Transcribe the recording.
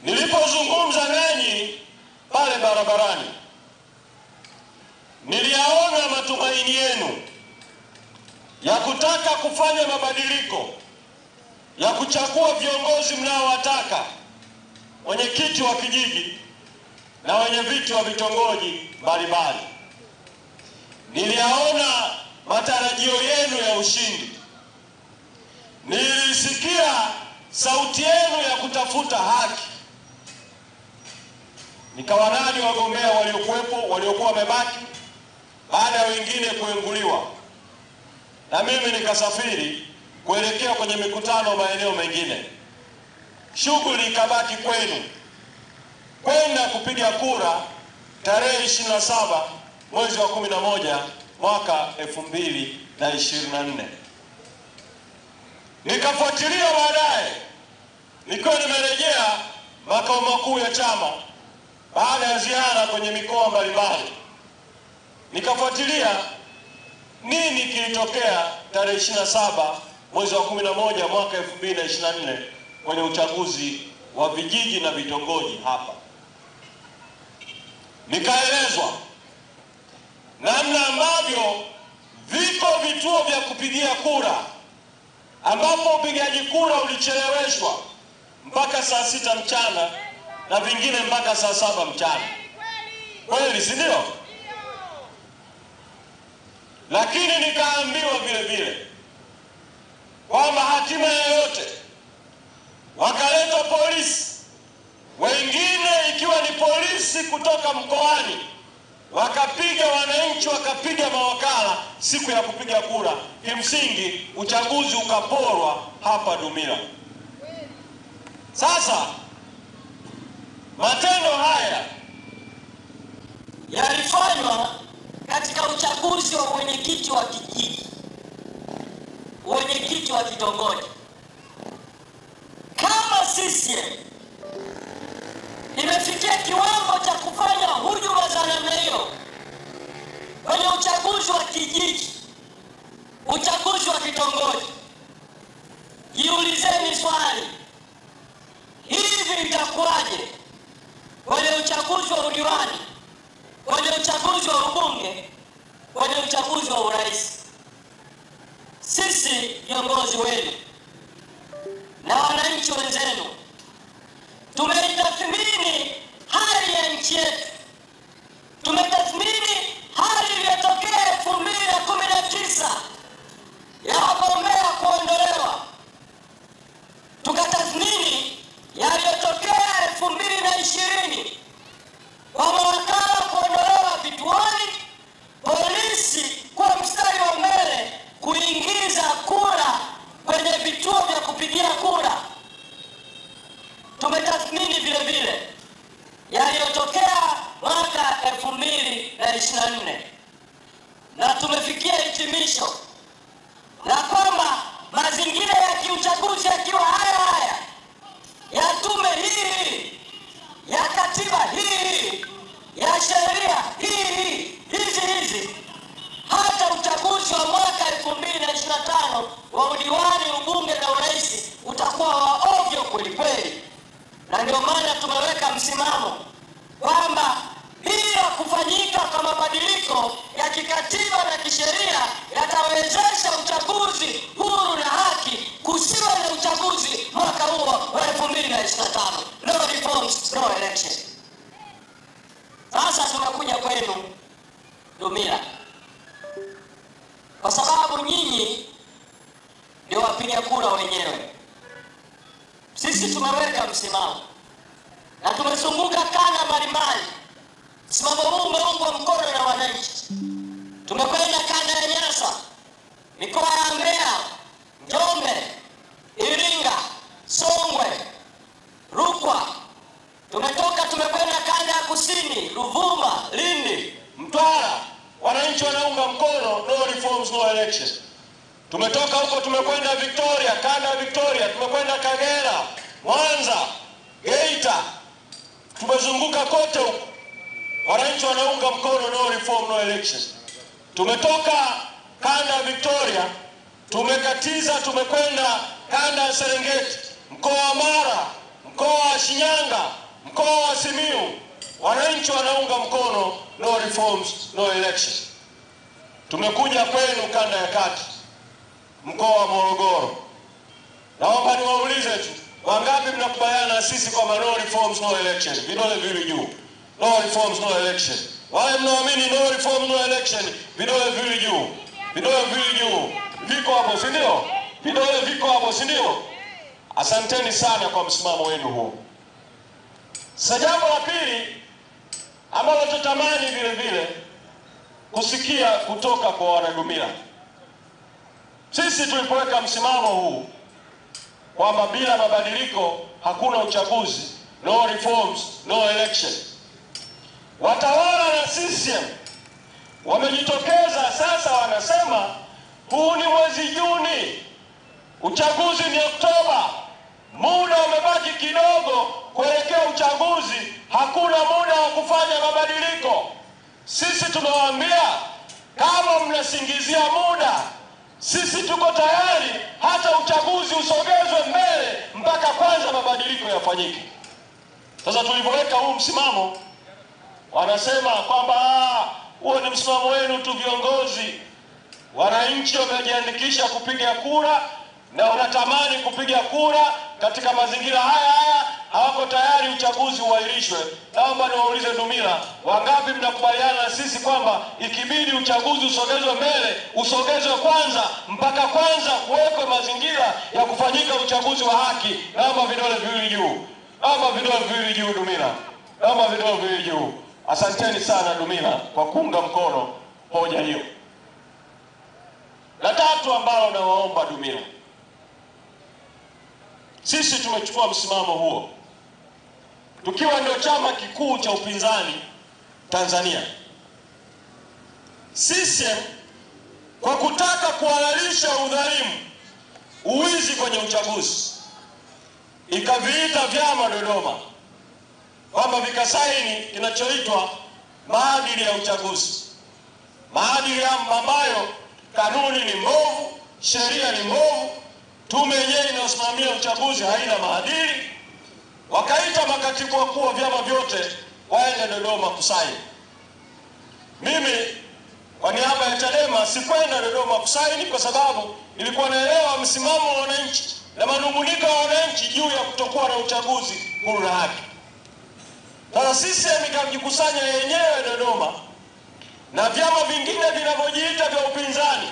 Nilipozungumza nanyi pale barabarani, niliyaona matumaini yenu ya kutaka kufanya mabadiliko, ya kuchagua viongozi mnaowataka, wenyekiti wa kijiji na wenyeviti wa vitongoji mbalimbali. Niliyaona matarajio yenu ya ushindi. Nilisikia sauti yenu ya kutafuta haki. Nikawanadi wagombea waliokuwa wamebaki baada ya wengine kuenguliwa, na mimi nikasafiri kuelekea kwenye mikutano maeneo mengine. Shughuli ikabaki kwenu kwenda kupiga kura tarehe 27 mwezi wa 11 mwaka 2024. Nikafuatilia baadaye, nikiwa nimerejea makao makuu ya chama baada ya ziara kwenye mikoa mbalimbali, nikafuatilia nini kilitokea tarehe 27 mwezi wa 11 mwaka 2024 kwenye uchaguzi wa vijiji na vitongoji hapa. Nikaelezwa namna ambavyo viko vituo vya kupigia kura ambapo upigaji kura ulicheleweshwa mpaka saa 6 mchana na vingine mpaka saa 7 mchana. Kweli si ndio? Lakini nikaambiwa vile vile kwamba hatima yoyote wakaletwa polisi, wengine ikiwa ni polisi kutoka mkoani, wakapiga wananchi, wakapiga mawakala siku ya kupiga kura. Kimsingi uchaguzi ukaporwa hapa Dumila. Sasa matendo haya yalifanywa katika uchaguzi wa mwenyekiti wa kijiji, mwenyekiti wa kitongoji. Kama CCM imefikia kiwango cha kufanya hujuma za namna hiyo kwenye uchaguzi wa kijiji, uchaguzi wa kitongoji, jiulizeni swali, hivi itakuwaje kwenye uchaguzi wa udiwani, kwenye uchaguzi wa ubunge, kwenye uchaguzi wa urais? Sisi viongozi wenu na wananchi wenzenu tumetathmini hali ya nchi yetu, tumetathmini hali iliyotokea 2019 ya wagombea kuondolewa, tukatathmini yaliyotokea 2020 kwa mawakala kuondolewa vituoni, polisi kwa mstari wa mbele kuingiza kura kwenye vituo vya kupigia kura. Tumetathmini vile vile yaliyotokea mwaka 2024 na tumefikia hitimisho na kwamba mazingira ya kiuchaguzi yakiwa haya ya tume hii, ya katiba hii, ya sheria hii, hizi hata uchaguzi wa mwaka 2025 wa udiwani, ubunge na urais utakuwa wa ovyo kwelikweli. Na ndio maana tumeweka msimamo kwamba bila kufanyika kwa mabadiliko ya kikatiba na kisheria yatawezesha uchaguzi huru na haki, kusiwa na uchaguzi mwaka huo wa 2025. No reforms, no election. Sasa tunakuja kwenu Dumila, kwa sababu nyinyi ndio wapiga kura wenyewe. Sisi tumeweka msimamo na tumezunguka kanda mbalimbali. Msimamo huu umeungwa mkono na wananchi. Tumekwenda kanda ya Nyasa, mikoa ya Mbeya, Njombe, Iringa, Songwe, Rukwa. Tumekwenda kanda ya Kusini, Ruvuma, Lindi, Mtwara. Wananchi wanaunga mkono no reforms, no election. Tumetoka huko tumekwenda Victoria, kanda ya Victoria, tumekwenda Kagera, Mwanza, Geita. Tumezunguka kote huko. Wananchi wanaunga mkono no reform, no election. Tumetoka kanda ya Victoria, tumekatiza tumekwenda kanda ya Serengeti, mkoa wa Mara, mkoa wa Shinyanga, mkoa wa Simiyu, wananchi wanaunga mkono no reforms, no election. Tumekuja kwenu kanda ya kati, mkoa wa Morogoro. Naomba niwaulize tu, wangapi mnakubaliana na sisi kwamba no reforms, no election? Vidole viwili juu. No reforms, no election. Wale mnaamini no reforms, no election, vidole viwili juu. Vidole viwili juu. Viko hapo, si ndio? Vidole viko hapo, si ndio? Asanteni sana kwa msimamo wenu huo. Sasa jambo la pili ambalo tutamani vile vile kusikia kutoka kwa wanadumila. Sisi tulipoweka msimamo huu kwamba bila mabadiliko hakuna uchaguzi, no reforms, no election, watawala na CCM wamejitokeza sasa, wanasema huu ni mwezi Juni, uchaguzi ni Oktoba, muda umebaki kidogo kuelekea uchaguzi, hakuna muda wa kufanya mabadiliko. Sisi tunawaambia kama mnasingizia muda, sisi tuko tayari hata uchaguzi usogezwe mbele mpaka kwanza mabadiliko yafanyike. Sasa tulipoweka huu msimamo, wanasema kwamba huo ni msimamo wenu tu viongozi. Wananchi wamejiandikisha kupiga kura na wanatamani kupiga kura katika mazingira haya, hawako tayari uchaguzi uahirishwe. Naomba niwaulize Dumila, wangapi mnakubaliana na sisi kwamba ikibidi uchaguzi usogezwe mbele, usogezwe kwanza mpaka kwanza kuwekwe mazingira ya kufanyika uchaguzi wa haki? Naomba vidole viwili juu. Naomba vidole viwili juu Dumila. Naomba vidole viwili juu. Asanteni sana Dumila kwa kuunga mkono hoja hiyo. La tatu ambalo nawaomba Dumila, sisi tumechukua msimamo huo tukiwa ndio chama kikuu cha upinzani Tanzania. CCM kwa kutaka kuhalalisha udhalimu, uwizi kwenye uchaguzi, ikaviita vyama Dodoma kwamba vikasaini kinachoitwa maadili ya uchaguzi. Maadili ambayo kanuni ni mbovu, sheria ni mbovu, tume yenyewe inayosimamia uchaguzi haina maadili. Wakaita makatibu wakuu wa vyama vyote waende Dodoma kusaini. Mimi kwa niaba ya Chadema sikwenda Dodoma kusaini kwa sababu nilikuwa naelewa msimamo wa wananchi na manunguniko ya wananchi juu ya kutokuwa na uchaguzi huru na haki. Sasa sisi ikajikusanya yenyewe Dodoma na vyama vingine vinavyojiita vya upinzani